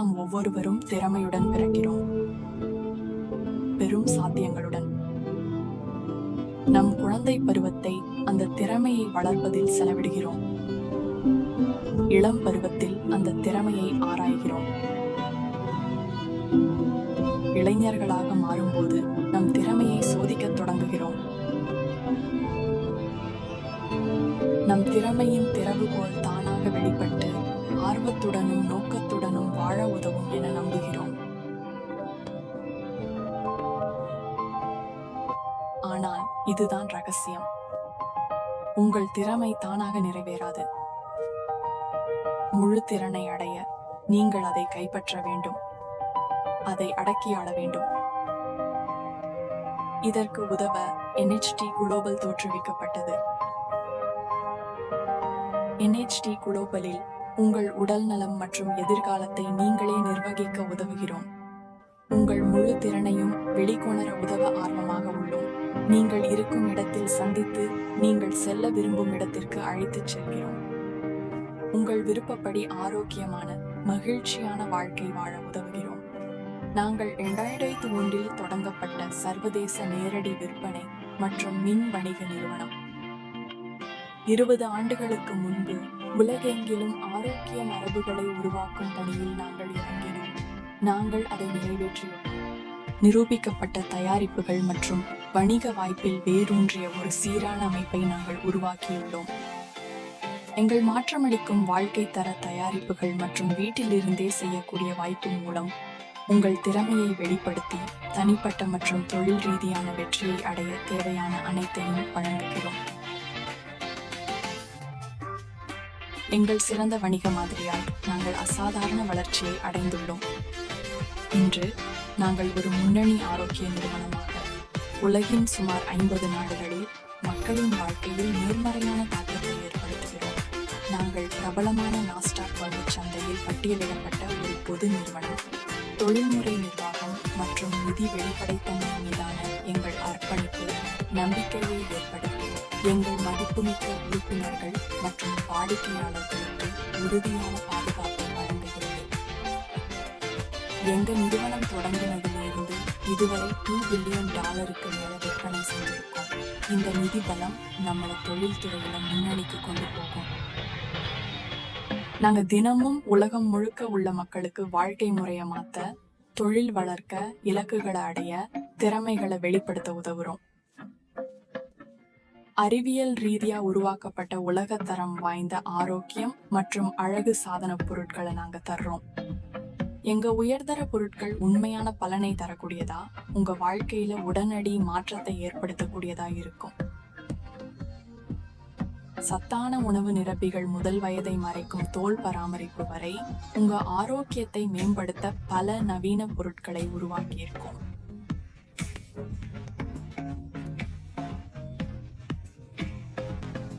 நாம் ஒவ்வொருவரும் திறமையுடன் பிறக்கிறோம், பெரும் சாத்தியங்களுடன். நம் குழந்தை பருவத்தை அந்த திறமையை வளர்ப்பதில் செலவிடுகிறோம். இளம் பருவத்தில் அந்த திறமையை ஆராய்கிறோம். இளைஞர்களாக மாறும்போது நம் திறமையை சோதிக்கத் தொடங்குகிறோம். நம் திறமையின் திறவுகோல் தானாக வெளிப்பட்டு ஆர்வத்துடனும் நோக்கத்துடனும் வாழ உதவும் என நம்புகிறோம். ஆனால் இதுதான் ரகசியம். உங்கள் திறமை தானாக நிறைவேறாது. முழு திறனை அடைய நீங்கள் அதை கைப்பற்ற வேண்டும், அதை அடக்கியாள வேண்டும். இதற்கு உதவ NHT குளோபல் தோற்றுவிக்கப்பட்டது. NHT குளோபலில் உங்கள் உடல் நலம் மற்றும் எதிர்காலத்தை நீங்களே நிர்வகிக்க உதவுகிறோம். உங்கள் முழு திறனையும் வெளிக்கொணர உதவ ஆர்வமாக உள்ளோம். நீங்கள் இருக்கும் இடத்தில் சந்தித்து நீங்கள் செல்ல விரும்பும் இடத்திற்கு அழைத்துச் செல்கிறோம். உங்கள் விருப்பப்படி ஆரோக்கியமான மகிழ்ச்சியான வாழ்க்கை வாழ உதவுகிறோம். நாங்கள் 2001 தொடங்கப்பட்ட சர்வதேச நேரடி விற்பனை மற்றும் மின் வணிக நிறுவனம். 20 ஆண்டுகளுக்கு முன்பு உலகெங்கிலும் ஆரோக்கிய மரபுகளை உருவாக்கும் பணியில் நாங்கள் இறங்கினோம். நாங்கள் அதை நிறைவேற்றியோம். நிரூபிக்கப்பட்ட தயாரிப்புகள் மற்றும் வணிக வாய்ப்பில் வேரூன்றிய ஒரு சீரான அமைப்பை நாங்கள் உருவாக்கியுள்ளோம். எங்கள் மாற்றமளிக்கும் வாழ்க்கை தர தயாரிப்புகள் மற்றும் வீட்டிலிருந்தே செய்யக்கூடிய வாய்ப்பு மூலம் உங்கள் திறமையை வெளிப்படுத்தி தனிப்பட்ட மற்றும் தொழில் ரீதியான வெற்றியை அடைய தேவையான அனைத்தையும் வழங்குகிறோம். எங்கள் சிறந்த வணிக மாதிரியால் நாங்கள் அசாதாரண வளர்ச்சியை அடைந்துள்ளோம். இன்று நாங்கள் ஒரு முன்னணி ஆரோக்கிய நிறுவனமாக உலகின் சுமார் 50 நாடுகளில் மக்களின் வாழ்க்கையில் நேர்மறையான தாக்கத்தை ஏற்படுத்துகிறோம். நாங்கள் பிரபலமான நாஸ்டாக் வங்கிச் சந்தையில் பட்டியலிடப்பட்ட ஒரு பொது நிறுவனம். தொழில்முறை நிர்வாகம் மற்றும் நிதி வெளிப்படைத்தன்மை மீதான எங்கள் அர்ப்பணிப்பு நம்பிக்கையை ஏற்படுத்தி எங்கள் மதிப்புமிக்க உறுப்பினர்கள் மற்றும் வாடிக்கையாளர்களுக்கு உறுதியான பாதுகாப்பை வழங்குகிறது. எங்கள் நிறுவனம் தொடங்கினதிலிருந்து இதுவரை $2 பில்லியன் மேல விற்பனை செஞ்சிருக்கோம். இந்த நிதி பலம் நம்மளை தொழில்துறையில முன்னணிக்கு கொண்டு போகும். நாங்க தினமும் உலகம் முழுக்க உள்ள மக்களுக்கு வாழ்க்கை முறையை மாத்த, தொழில் வளர்க்க, இலக்குகளை அடைய, திறமைகளை வெளிப்படுத்த உதவுறோம். அறிவியல் ரீதியா உருவாக்கப்பட்ட உலகத்தரம் வாய்ந்த ஆரோக்கியம் மற்றும் அழகு சாதன பொருட்களை நாங்க தர்றோம். எங்க உயர்தர பொருட்கள் உண்மையான பலனை தரக்கூடியதா, உங்க வாழ்க்கையில உடனடி மாற்றத்தை ஏற்படுத்தக்கூடியதா இருக்கும். சத்தான உணவு நிரப்பிகள் முதல் வயதை மறைக்கும் தோல் பராமரிப்பு வரை உங்க ஆரோக்கியத்தை மேம்படுத்த பல நவீன பொருட்களை உருவாக்கியிருக்கோம்.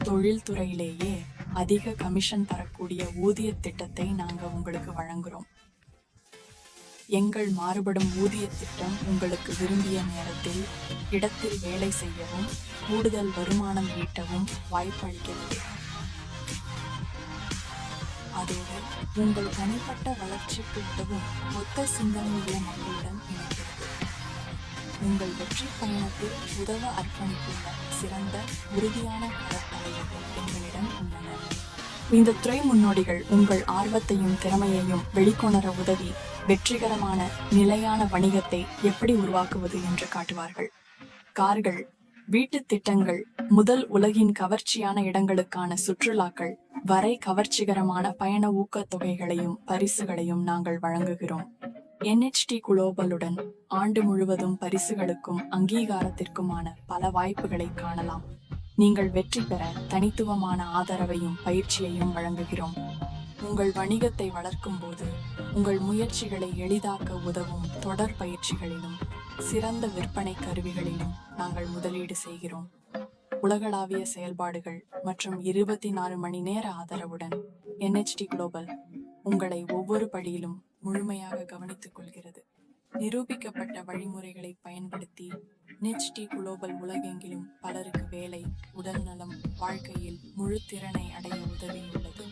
தொழில்துறையிலேயே அதிக கமிஷன் தரக்கூடிய ஊதிய திட்டத்தை நாங்க உங்களுக்கு வழங்குறோம். எங்கள் மாறுபடும் ஊதிய திட்டம் உங்களுக்கு விரும்பிய நேரத்தில் இடத்தில் வேலை செய்யவும் கூடுதல் வருமானம் ஈட்டவும் வாய்ப்பளிக்கிறது. அதோடு உங்கள் தனிப்பட்ட வளர்ச்சிக்கு உதவும் மொத்த சிந்தனையுள்ள மக்களுடன் இணைக்கிறது. உங்கள் வெற்றி பயணத்தில் உதவ அர்ப்பணித்துள்ள சிறந்த உறுதியான கடற்கரைகள் எங்களிடம் உள்ளன. இந்த துறை முன்னோடிகள் உங்கள் ஆர்வத்தையும் திறமையையும் வெளிக்கொணர உதவி வெற்றிகரமான நிலையான வணிகத்தை எப்படி உருவாக்குவது என்று காட்டுவார்கள். கார்கள், வீட்டு திட்டங்கள் முதல் உலகின் கவர்ச்சியான இடங்களுக்கான சுற்றுலாக்கள் வரை கவர்ச்சிகரமான பயண ஊக்கத் தொகைகளையும் பரிசுகளையும் நாங்கள் வழங்குகிறோம். NHT குளோபலுடன் ஆண்டு முழுவதும் பரிசுகளுக்கும் அங்கீகாரத்திற்குமான பல வாய்ப்புகளை காணலாம். நீங்கள் வெற்றி பெற தனித்துவமான ஆதரவையும் பயிற்சியையும் வழங்குகிறோம். உங்கள் வணிகத்தை வளர்க்கும் போது உங்கள் முயற்சிகளை எளிதாக்க உதவும் தொடர் பயிற்சிகளிலும் சிறந்த விற்பனை கருவிகளிலும் நாங்கள் முதலீடு செய்கிறோம். உலகளாவிய செயல்பாடுகள் மற்றும் 24 மணி நேர ஆதரவுடன் NHT குளோபல் உங்களை ஒவ்வொரு படியிலும் முழுமையாக கவனித்துக் கொள்கிறது. நிரூபிக்கப்பட்ட வழிமுறைகளை பயன்படுத்தி NHT குளோபல் உலகெங்கிலும் பலருக்கு வேலை, உடல் நலம், வாழ்க்கையில் முழு திறனை அடைய உதவியுள்ளது.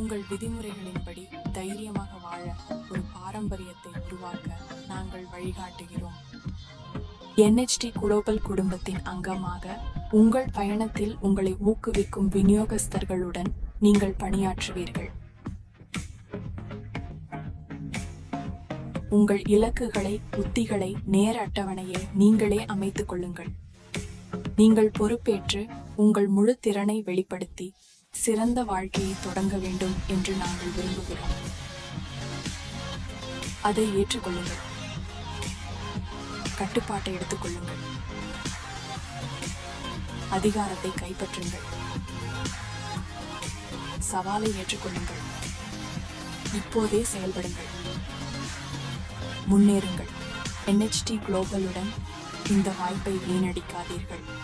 உங்கள் விதிமுறைகளின்படி தைரியமாக வாழ ஒரு பாரம்பரியத்தை உருவாக்க நாங்கள் வழிகாட்டுகிறோம். NHT குளோபல் குடும்பத்தின் அங்கமாக உங்கள் பயணத்தில் உங்களை ஊக்குவிக்கும் விநியோகஸ்தர்களுடன் நீங்கள் பணியாற்றுவீர்கள். உங்கள் இலக்குகளை, உத்திகளை, நேர அட்டவணையை நீங்களே அமைத்துக் கொள்ளுங்கள். நீங்கள் பொறுப்பேற்று உங்கள் முழு திறனை வெளிப்படுத்தி சிறந்த வாழ்க்கையை தொடங்க வேண்டும் என்று நாங்கள் விரும்புகிறோம். அதை ஏற்றுக்கொள்ளுங்கள். கட்டுப்பாட்டை எடுத்துக் கொள்ளுங்கள். அதிகாரத்தை கைப்பற்றுங்கள். சவாலை ஏற்றுக்கொள்ளுங்கள். இப்போதே செயல்படுங்கள். முன்னேறுங்கள். NHT குளோபலுடன் இந்த வாய்ப்பை வீணடிக்காதீர்கள்.